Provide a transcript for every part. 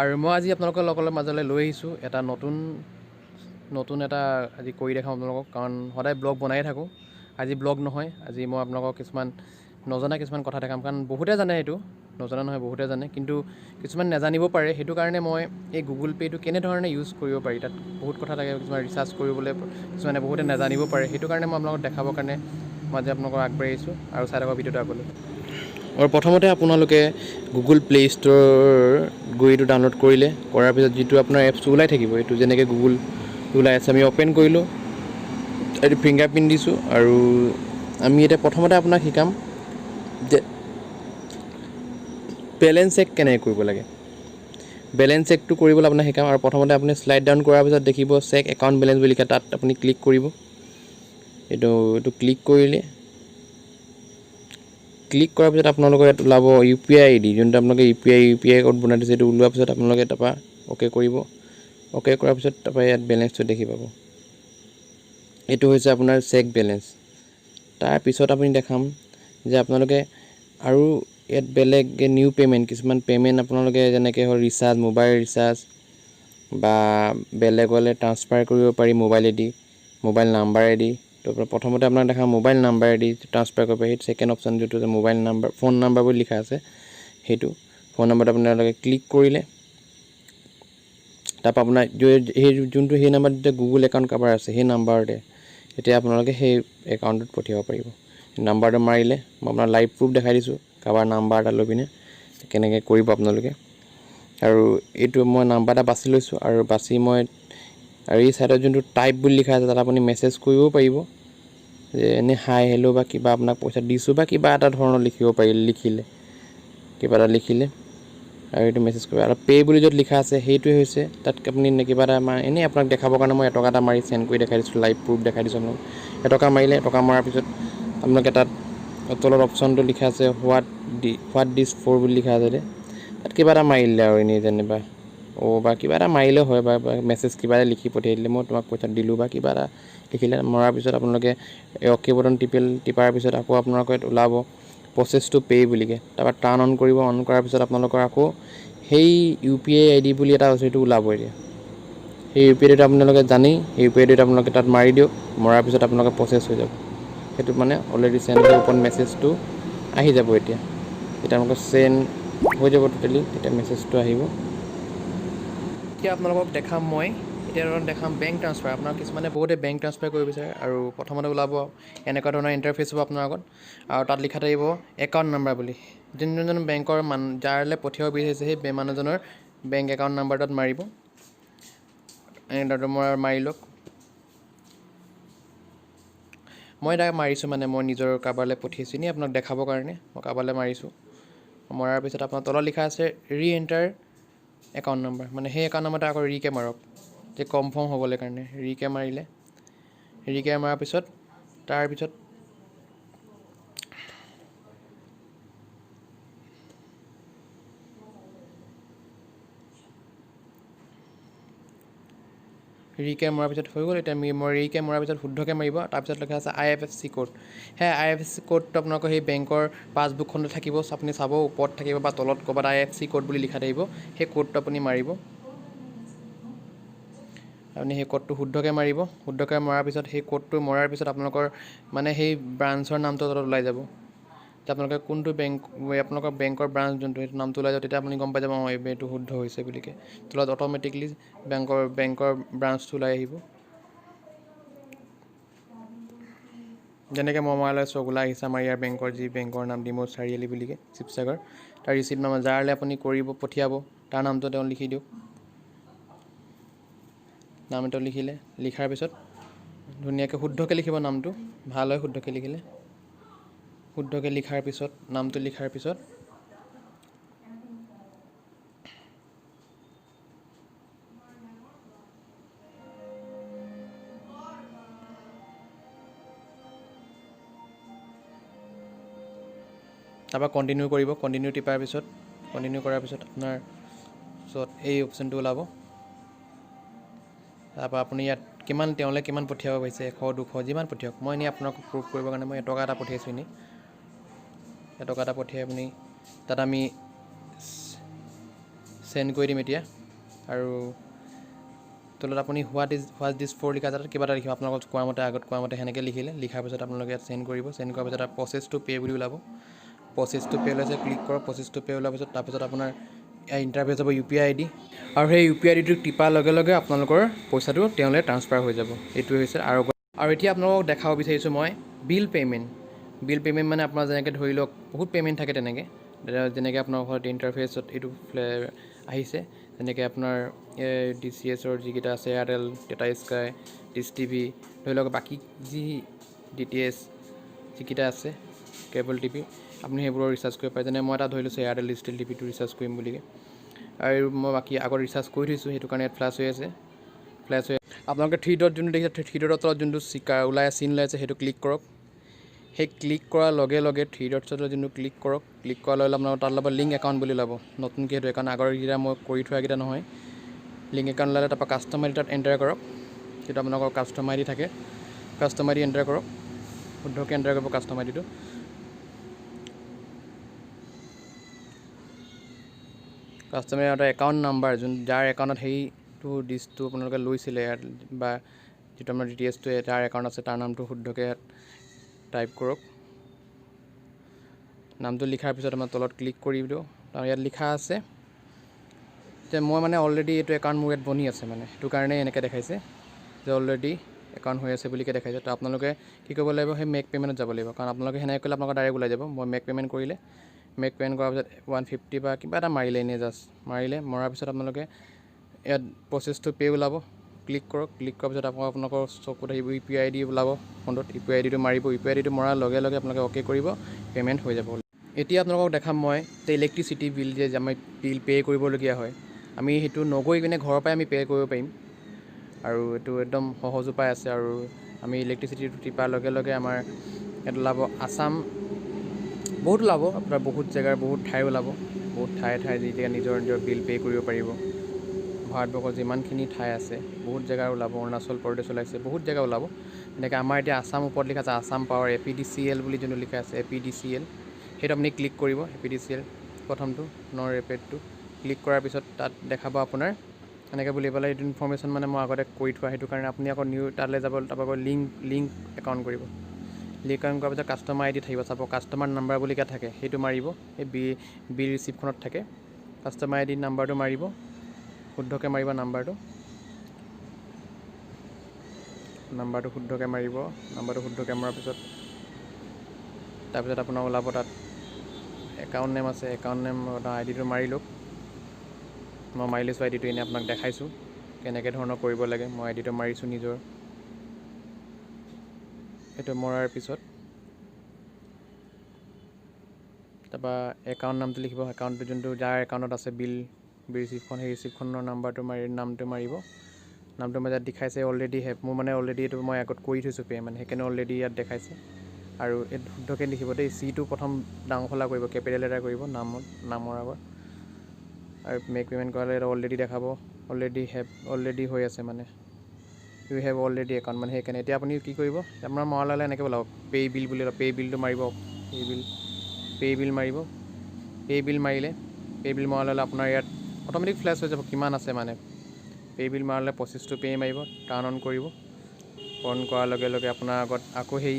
আৰু মই আজি আপোনালোকৰ মাজলৈ লৈ আহিছোঁ এটা নতুন এটা আজি কৰি দেখাম আপোনালোকক, কাৰণ সদায় ব্লগ বনায়ে থাকোঁ। আজি ব্লগ নহয়, আজি মই আপোনালোকক নজনা কিছুমান কথা দেখাম, কাৰণ বহুতে জানে এইটো, নজনা নহয় বহুতে জানে, কিন্তু কিছুমান নাজানিব পাৰে। সেইটো কাৰণে মই এই গুগল পে'টো কেনেধৰণে ইউজ কৰিব পাৰি, তাত বহুত কথা থাকে, কিছুমান ৰিচাৰ্চ কৰিবলৈ কিছুমানে বহুতে নাজানিব পাৰে। সেইটো কাৰণে মই আপোনালোকক দেখাবৰ কাৰণে মই আজি আপোনালোকক আগবাঢ়িছোঁ। আৰু চাই থাকক ভিডিঅ'টো আগলৈ। আৰু প্ৰথমতে আপোনালোকে গুগল প্লে' ষ্ট'ৰ গৈ এইটো ডাউনলোড কৰিলে, কৰাৰ পিছত যিটো আপোনাৰ এপছটো ওলাই থাকিব, এইটো যেনেকৈ গুগল ওলাই আছে, আমি অ'পেন কৰিলোঁ, এইটো ফিংগাৰ প্ৰিণ্ট দিছোঁ। আৰু আমি এতিয়া প্ৰথমতে আপোনাক শিকাম যে বেলেঞ্চ চেক কেনেকৈ কৰিব লাগে। বেলেঞ্চ চেকটো কৰিবলৈ আপোনাক শিকাম। আৰু প্ৰথমতে আপুনি শ্লাইড ডাউন কৰাৰ পিছত দেখিব চেক একাউণ্ট বেলেঞ্চ বুলি লিখা, তাত আপুনি ক্লিক কৰিব। এইটো ক্লিক কৰিলে, ক্লিক কৰাৰ পিছত আপোনালোকৰ ইয়াত ওলাব UPI ID, যোনটো আপোনালোকে UPI ক'ড বনাই দিছে। এইটো ওলোৱাৰ পিছত আপোনালোকে তাৰপৰা অ'কে কৰিব। অ'কে কৰাৰ পিছত তাৰপৰা ইয়াত বেলেঞ্চটো দেখি পাব। এইটো হৈছে আপোনাৰ চেক বেলেঞ্চ। তাৰপিছত আপুনি দেখাম যে আপোনালোকে আৰু ইয়াত বেলেগ নিউ পে'মেণ্ট, কিছুমান পে'মেণ্ট আপোনালোকে যেনেকৈ হ'ল ৰিচাৰ্জ, মোবাইল ৰিচাৰ্জ বা বেলেগলৈ ট্ৰান্সফাৰ কৰিব পাৰি মোবাইলেদি, মোবাইল নাম্বাৰেদি। তো প্ৰথমতে আপোনাক দেখাম মোবাইল নাম্বাৰেদি ট্ৰান্সফাৰ কৰিব পাৰি। ছেকেণ্ড অপশ্যন যিটো আছে মোবাইল নাম্বাৰ, ফোন নাম্বাৰ বুলি লিখা আছে, সেইটো ফোন নাম্বাৰটো আপোনালোকে ক্লিক কৰিলে, তাৰপৰা আপোনাৰ সেই নাম্বাৰটোতে গুগল একাউণ্ট কাৰোবাৰ আছে, সেই নাম্বাৰতে এতিয়া আপোনালোকে সেই একাউণ্টটোত পঠিয়াব পাৰিব। নাম্বাৰটো মাৰিলে মই আপোনাৰ লাইভ প্ৰুফ দেখাই দিছোঁ, কাৰোবাৰ নাম্বাৰ এটা লৈ পিনে কেনেকৈ কৰিব আপোনালোকে। আৰু এইটো মই নাম্বাৰ এটা বাছি লৈছোঁ, আৰু বাছি মই আৰু এই ছাইডত যোনটো টাইপ বুলি লিখা আছে, তাত আপুনি মেছেজ কৰিবও পাৰিব, যে এনেই হাই হেল্ল' বা কিবা আপোনাক পইচা দিছোঁ বা কিবা এটা ধৰণৰ লিখিব পাৰি, কিবা এটা লিখিলে আৰু এইটো মেছেজ কৰিব। আৰু পে' বুলি য'ত লিখা আছে সেইটোৱে হৈছে, তাত আপুনি কিবা এটা এনেই আপোনাক দেখাবৰ কাৰণে মই এটকা এটা মাৰি চেণ্ড কৰি দেখাই দিছোঁ, লাইভ প্ৰুফ দেখাই দিছোঁ আপোনাক। এটকা মাৰিলে, এটকা মৰাৰ পিছত আপোনালোকে তাত তলত অপশ্যনটো লিখা আছে হোৱাট দিছ ফৰ বুলি লিখা আছে, তাত কিবা এটা মাৰি দিলে আৰু এনেই যেনিবা বা কিবা এটা মাৰিলেও হয়, বা মেছেজ কিবা এটা লিখি পঠিয়াই দিলে, মই তোমাক পইচা দিলোঁ বা কিবা এটা লিখিলে। মৰাৰ পিছত আপোনালোকে অ'কে বটন টিপাৰ পিছত আকৌ আপোনালোকৰ ইয়াত ওলাব প্ৰচেছ টু পে' বুলিকৈ, তাৰপৰা টাৰ্ণ অন কৰিব। অন কৰাৰ পিছত আপোনালোকৰ আকৌ সেই UPI ID বুলি এটা আছে, সেইটো ওলাব। এতিয়া সেই UPI ID আপোনালোকে জানেই, সেই UPI ID আপোনালোকে তাত মাৰি দিয়ক। মৰাৰ পিছত আপোনালোকে প্ৰচেছ হৈ যাব। সেইটো মানে অলৰেডি চেণ্ড হৈ ওপৰত মেছেজটো আহি যাব। এতিয়া আপোনালোকৰ চেণ্ড হৈ যাব টোটেলি, তেতিয়া মেছেজটো আহিব। এতিয়া আপোনালোকক দেখাম বেংক ট্ৰান্সফাৰ। আপোনাৰ কিছুমানে বহুতে বেংক ট্ৰান্সফাৰ কৰিব বিচাৰে, আৰু প্ৰথমতে ওলাব এনেকুৱা ধৰণৰ ইণ্টাৰফেচ হ'ব আপোনাৰ আগত, আৰু তাত লিখা থাকিব একাউণ্ট নাম্বাৰ বুলি। যোনজন বেংকৰ যাৰলৈ পঠিয়াব বিচাৰিছে সেই মানুহজনৰ বেংক একাউণ্ট নাম্বাৰ তাত মাৰিব। মই মাৰি লওক। মই তাক মাৰিছোঁ, মানে মই নিজৰ কাৰোবালৈ পঠিয়াইছোঁ, এনেই আপোনাক দেখাবৰ কাৰণে মই কাৰোবালৈ মাৰিছোঁ। মৰাৰ পিছত আপোনাৰ তলত লিখা আছে ৰি এণ্টাৰ একাউণ্ট নাম্বাৰ, মানে সেই একাউণ্ট নাম্বাৰটো আকৌ ৰিকে মাৰক, যে কনফাৰ্ম হ'বলৈ কাৰণে। ৰিকে মাৰিলে, ৰিকে মৰাৰ পিছত তাৰপিছত ৰিকে মৰাৰ পিছত হৈ গ'ল। এতিয়া মই ৰিকে মৰাৰ পিছত শুদ্ধকৈ মাৰিব। তাৰপিছত লিখা আছে IFSC কোড। সেই IFSC কোডটো আপোনালোকৰ সেই বেংকৰ পাছবুকখনতে থাকিব, আপুনি চাব ওপৰত থাকিব বা তলত ক'ৰবাত IFSC কোড বুলি লিখা থাকিব, সেই কোডটো আপুনি মাৰিব। আপুনি সেই কোডটো শুদ্ধকৈ মাৰিব। শুদ্ধকৈ মৰাৰ পিছত সেই কোডটো মৰাৰ পিছত আপোনালোকৰ মানে সেই ব্ৰাঞ্চৰ নামটো তলত ওলাই যাব। তেতিয়া আপোনালোকে কোনটো আপোনালোকৰ বেংকৰ ব্ৰাঞ্চ যোনটো, সেইটো নামটো ওলাই যাব। তেতিয়া আপুনি গম পাই যাব এইটো শুদ্ধ হৈছে বুলিকৈ। তলত অট'মেটিকলি বেংকৰ ব্ৰাঞ্চটো ওলাই আহিব। যেনেকৈ মই মৰালৈ চগুলা আহিছে আমাৰ ইয়াৰ বেংকৰ নাম ডিমৌ চাৰিআলি বুলিকৈ, শিৱসাগৰ। তাৰ ৰিচিপ্ট নাম্বাৰ যাৰলৈ আপুনি পঠিয়াব তাৰ নামটো তেওঁ লিখি দিয়ক। নাম এটা লিখিলে, লিখাৰ পিছত ধুনীয়াকৈ শুদ্ধকৈ লিখিব নামটো, ভাল হয় শুদ্ধকৈ লিখিলে। শুদ্ধকৈ লিখাৰ পিছত নামটো লিখাৰ পিছত তাৰপৰা কণ্টিনিউ কৰিব। কণ্টিনিউ টিপাৰ পিছত কণ্টিনিউ কৰাৰ পিছত আপোনাৰ ওচৰত এই অপশ্যনটো ওলাব। তাৰপৰা আপুনি ইয়াত তেওঁলৈ কিমান পঠিয়াব পাৰিছে, 100 200 যিমান পঠিয়াওক। মই এনেই আপোনাক প্ৰুফ কৰিবৰ কাৰণে মই এটকা এটা পঠিয়াইছোঁ। এনেই এটকা এটা পঠিয়াই আপুনি তাত আমি চেণ্ড কৰি দিম এতিয়া। আৰু তলত আপুনি হোৱাট দিছ ফৰ লিখা তাত কিবা এটা লিখিব, আপোনালোকক কোৱা মতে আগত কোৱা মতে সেনেকৈ লিখিলে। লিখাৰ পিছত আপোনালোকে ইয়াত চেণ্ড কৰিব। চেণ্ড কৰাৰ পিছত প্ৰচেছ টু পে' বুলি ওলাব। প্ৰচেছ টু পে' ওলাইছে, ক্লিক কৰক। প্ৰচেছ টু পে' ওলোৱাৰ পিছত তাৰপিছত আপোনাৰ ইণ্টাৰফেচ যাব UPI ID, আৰু সেই UPI IDটো টিপাৰ লগে লগে আপোনালোকৰ পইচাটো তেওঁলৈ ট্ৰান্সফাৰ হৈ যাব। এইটোৱে হৈছে। আৰু এতিয়া আপোনালোকক দেখাব বিচাৰিছোঁ মই বিল পে'মেণ্ট মানে আপোনাৰ যেনেকৈ ধৰি লওক বহুত পে'মেণ্ট থাকে যেনেকৈ আপোনাৰ ঘৰত ইণ্টাৰফেচত এইটো আহিছে, যেনেকৈ আপোনাৰ DCSৰ যিকেইটা আছে, Airtel, Tata sky, dish TV, ধৰি লওক বাকী যি DTH যিকেইটা আছে কেবল টিভি, আপুনি সেইবোৰৰ ৰিচাৰ্জ কৰিব পাৰে। যেনে মই এটা ধৰি লৈছোঁ এয়াৰটেল ডিছ টিভিটো ৰিচাৰ্জ কৰিম বুলিকৈ, আৰু মই বাকী আগত ৰিচাৰ্জ কৰি থৈছোঁ, সেইটো কাৰণে ইয়াত ফ্লাছ হৈ আছে। আপোনালোকে 3 ডট যোনটো দেখিছে, 3 ডটৰ তলত যোনটো চিন ওলাই আছে সেইটো ক্লিক কৰক। সেই ক্লিক কৰাৰ লগে লগে 3 ডটছৰ যোনটো ক্লিক কৰক। ক্লিক কৰাৰ লগে লগে আপোনালোকৰ তাত ল'ব লিংক একাউণ্ট বুলি ওলাব। নতুনকৈ সেইটো একাউণ্ট, আগৰকেইটা মই কৰি থোৱাকেইটা নহয়। লিংক একাউণ্ট ওলালে তাৰপৰা কাষ্টমাৰ তাত এণ্টাৰ কৰক। সেইটো আপোনালোকৰ কাষ্টমাৰ ID থাকে, কাষ্টমাৰ ID এণ্টাৰ কৰক। শুদ্ধকৈ এণ্টাৰ কৰিব কাষ্টমাৰ IDটো। কাষ্টমাৰ এটা একাউণ্ট নাম্বাৰ যাৰ একাউণ্টত সেইটো ডিছটো আপোনালোকে লৈছিলে বা যিটো আমাৰ DTHটো তাৰ একাউণ্ট আছে, তাৰ নামটো শুদ্ধকৈ টাইপ কৰক। নামটো লিখাৰ পিছত আমাৰ তলত ক্লিক কৰি দিওঁ। তাৰ ইয়াত লিখা আছে যে মই মানে অলৰেডি এইটো একাউণ্ট মোৰ ইয়াত বনি আছে, মানে সেইটো কাৰণে এনেকৈ দেখাইছে যে অলৰেডি একাউণ্ট হৈ আছে বুলিকৈ দেখাইছে। তো আপোনালোকে কি কৰিব লাগিব, সেই মেক পে'মেণ্টত যাব লাগিব, কাৰণ আপোনালোকে সেনেকৈ কৰিলে আপোনালোকৰ ডাইৰেক্ট ওলাই যাব। মই মেক পে'মেণ্ট কৰিলে, মেক পে'মেণ্ট কৰাৰ পিছত 150 বা কিবা এটা মাৰিলে, এনেই জাষ্ট মৰাৰ পিছত আপোনালোকে ইয়াত প্ৰচেছ টু পে' ওলাব। ক্লিক কৰক। ক্লিক কৰাৰ পিছত আপোনালোকৰ চকুত আহিব UPI ID ওলাব ফোনটোত। UPI IDটো মাৰিব। UPI IDটো মৰাৰ লগে লগে আপোনালোকে অ'কে কৰিব, পে'মেণ্ট হৈ যাব। এতিয়া আপোনালোকক দেখাম মই যে ইলেক্ট্ৰিচিটি বিল যে আমি বিল পে' কৰিবলগীয়া হয়, আমি সেইটো নগৈ কিনে ঘৰৰ পৰাই আমি পে' কৰিব পাৰিম। আৰু এইটো একদম সহজ উপায় আছে। আৰু আমি ইলেক্ট্ৰিচিটিটো টিপাৰ লগে লগে আমাৰ ইয়াত ওলাব আছাম, বহুত ওলাব আপোনাৰ, বহুত জেগাৰ বহুত ঠাই ওলাব। বহুত ঠাই যেতিয়া নিজৰ বিল পে' কৰিব পাৰিব। ভাৰতবৰ্ষৰ যিমানখিনি ঠাই আছে বহুত জেগা ওলাব। অৰুণাচল প্ৰদেশ ওলাইছে, বহুত জেগা ওলাব। এনেকৈ আমাৰ এতিয়া আছাম ওপৰত লিখা আছে, আছাম পাৱাৰ APDCL বুলি যোনটো লিখা আছে, APDCL, সেইটো আপুনি ক্লিক কৰিব। APDCL প্ৰথমটো ৰেপিডটো ক্লিক কৰাৰ পিছত তাত দেখাব আপোনাৰ এনেকৈ বুলি পেলাই এইটো ইনফৰ্মেশ্যন মানে মই আগতে কৰি থোৱা, সেইটো কাৰণে আপুনি আকৌ তালৈ যাব, তাৰপৰা লিংক একাউণ্ট কৰিব। লিংক একাউণ্ট কৰাৰ পিছত কাষ্টমাৰ ID থাকিব, চাব কাষ্টমাৰ নাম্বাৰ বুলি থাকে, সেইটো মাৰিব। সেই বিল ৰিচিপ্টখনত থাকে কাষ্টমাৰ ID নাম্বাৰটো মাৰিব, শুদ্ধকৈ মাৰিব নাম্বাৰটো শুদ্ধকৈ মাৰিব। নাম্বাৰটো শুদ্ধকৈ মৰাৰ পিছত তাৰপিছত আপোনাৰ ওলাব তাত একাউণ্ট নেম আছে, একাউণ্ট নেম IDটো মাৰি লওক। মই মাৰি লৈছোঁ IDটো, এনেই আপোনাক দেখাইছোঁ কেনেকৈ ধৰণৰ কৰিব লাগে। মই IDটো মাৰিছোঁ নিজৰ। সেইটো মৰাৰ পিছত তাৰপৰা একাউণ্ট নামটো লিখিব। একাউণ্টটো যোনটো যাৰ একাউণ্টত আছে বিল ৰিচিপ্টখন, সেই ৰিচিপ্টখনৰ নামটো মাৰিব। নামটো মই ইয়াত দেখাইছে অলৰেডি মোৰ মানে অলৰেডি এইটো মই আগত কৰি থৈছোঁ পে'মেণ্ট, সেইকাৰণে অলৰেডি ইয়াত দেখাইছে। আৰু এই শুদ্ধকৈ লিখিব দেই, চিটো প্ৰথম ডাঙৰ ফলা কৰিব, কেপিটেল লেটাৰ কৰিব নামৰ আগত। আৰু মেক পে'মেণ্ট কৰালে অলৰেডি দেখাব, অলৰেডি হৈ আছে, মানে ইউ হেভ অলৰেডি একাউণ্ট, মানে সেইকাৰণে এতিয়া আপুনি কি কৰিব, আপোনাৰ মৰা ল'লে এনেকৈ ওলাব পে' বিল বুলি ওলাব। পে' বিলটো মাৰিব, পে' বিল মাৰিব। পে' বিল মাৰিলে, পে' বিল মৰা ল'লে আপোনাৰ ইয়াত অট'মেটিক ফ্লেছ হৈ যাব কিমান আছে। মানে পে' বিল মাৰিলে প্ৰচেছ টু পে' মাৰিব, টাৰ্ণ অন কৰিব। অন কৰাৰ লগে লগে আপোনাৰ আগত আকৌ সেই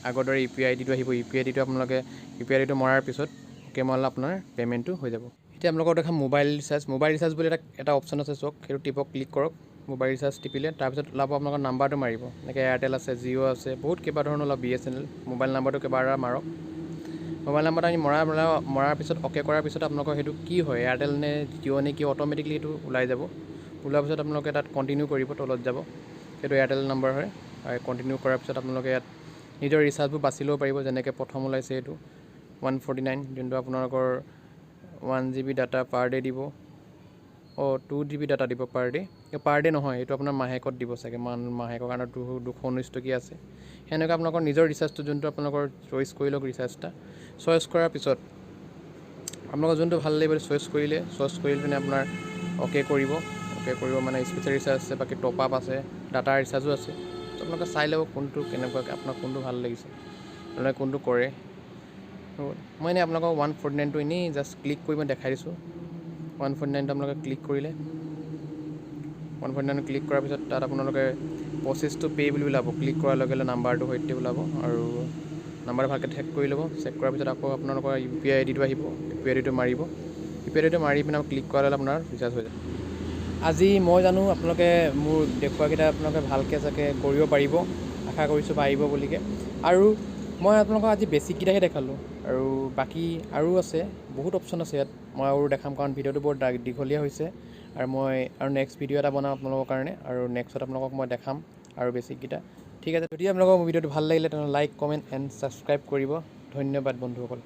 আগৰ দৰে UPI IDটো আহিব। UPI IDটো আপোনালোকে UPI IDটো মৰাৰ পিছত অ'কে মৰালে আপোনাৰ পে'মেণ্টটো হৈ যাব। এতিয়া আপোনালোকক দেখাম মোবাইল ৰিচাৰ্জ বুলি এটা অপশ্যন আছে, চাওক সেইটো টিপক, ক্লিক কৰক। মোবাইল ৰিচাৰ্জ টিপিলে তাৰপিছত ওলাব আপোনালোকৰ নাম্বাৰটো মাৰিব। এনেকৈ এয়াৰটেল আছে, জিঅ' আছে, বহুত কেইবা ধৰণৰ ওলাব, BSNL। মোবাইল নাম্বাৰটো কেইবাৰ মাৰক। মোবাইল নাম্বাৰটো আমি মৰাৰ পিছত অ'কে কৰাৰ পিছত আপোনালোকৰ সেইটো কি হয়, এয়াৰটেল নে জিঅ' নে কি, অট'মেটিকলি সেইটো ওলাই যাব। ওলোৱাৰ পিছত আপোনালোকে তাত কণ্টিনিউ কৰিব, তলত যাব, সেইটো এয়াৰটেল নাম্বাৰ হয়। আৰু কণ্টিনিউ কৰাৰ পিছত আপোনালোকে ইয়াত নিজৰ ৰিচাৰ্জবোৰ বাছি ল'ব পাৰিব। যেনেকৈ প্ৰথম ওলাইছে এইটো 149, যোনটো আপোনালোকৰ 1 GB ডাটা পাৰ ডে' দিব, 2 GB ডাটা দিব পাৰ ডে' নহয়, এইটো আপোনাৰ মাহেকত দিব চাগে, মাহেকৰ কাৰণে 219 টকীয়া আছে। সেনেকৈ আপোনালোকৰ নিজৰ ৰিচাৰ্জটো যোনটো আপোনালোকৰ চইচ কৰি লওক। ৰিচাৰ্জ চইচ কৰাৰ পিছত আপোনালোকৰ যোনটো ভাল লাগিব চইচ কৰি পিনে আপোনাৰ অ'কে কৰিব মানে স্পেচিয়েল ৰিচাৰ্জ আছে, বাকী টপ আপ আছে, ডাটা ৰিচাৰ্জো আছে। আপোনালোকে চাই ল'ব কোনটো কেনেকুৱাকৈ আপোনাক কোনটো ভাল লাগিছে, আপোনালোকে কোনটো কৰে। মই এনেই আপোনালোকক 149টো এনেই জাষ্ট ক্লিক কৰি মই দেখাই দিছোঁ। 149টো আপোনালোকে ক্লিক কৰিলে 149 ক্লিক কৰাৰ পিছত তাত আপোনালোকে প্ৰচেছটো পে' বুলি ওলাব ক্লিক কৰাৰ লগে লগে নাম্বাৰটো সৈতে ওলাব আৰু নাম্বাৰটো ভালকৈ চেক কৰি ল'ব চেক কৰাৰ পিছত আকৌ আপোনালোকৰ UPI আইডিটো আহিব UPI আইডিটো মাৰিব UPI আইডিটো মাৰি পিনে ক্লিক কৰালে আপোনাৰ ৰিচাৰ্জ হৈ যায় আজি মই জানো আপোনালোকে মোৰ দেখুৱাকেইটা আপোনালোকে ভালকৈ চাগে কৰিব পাৰিব আশা কৰিছোঁ পাৰিব বুলিকৈ আৰু মই আপোনালোকক আজি বেছিককেইটাহে দেখালোঁ আৰু বাকী আৰু আছে বহুত অপশ্যন আছে ইয়াত মই আৰু দেখাম কাৰণ ভিডিঅ'টো বৰ দীঘলীয়া হৈছে আৰু মই আৰু নেক্সট ভিডিঅ' এটা বনাম আপোনালোকৰ কাৰণে আৰু নেক্সটত আপোনালোকক মই দেখাম আৰু বেছিককেইটা ঠিক আছে যদি আপোনালোকৰ ভিডিঅ'টো ভাল লাগিলে তেনেহ'লে লাইক কমেণ্ট এণ্ড ছাবস্ক্ৰাইব কৰিব ধন্যবাদ বন্ধুসকল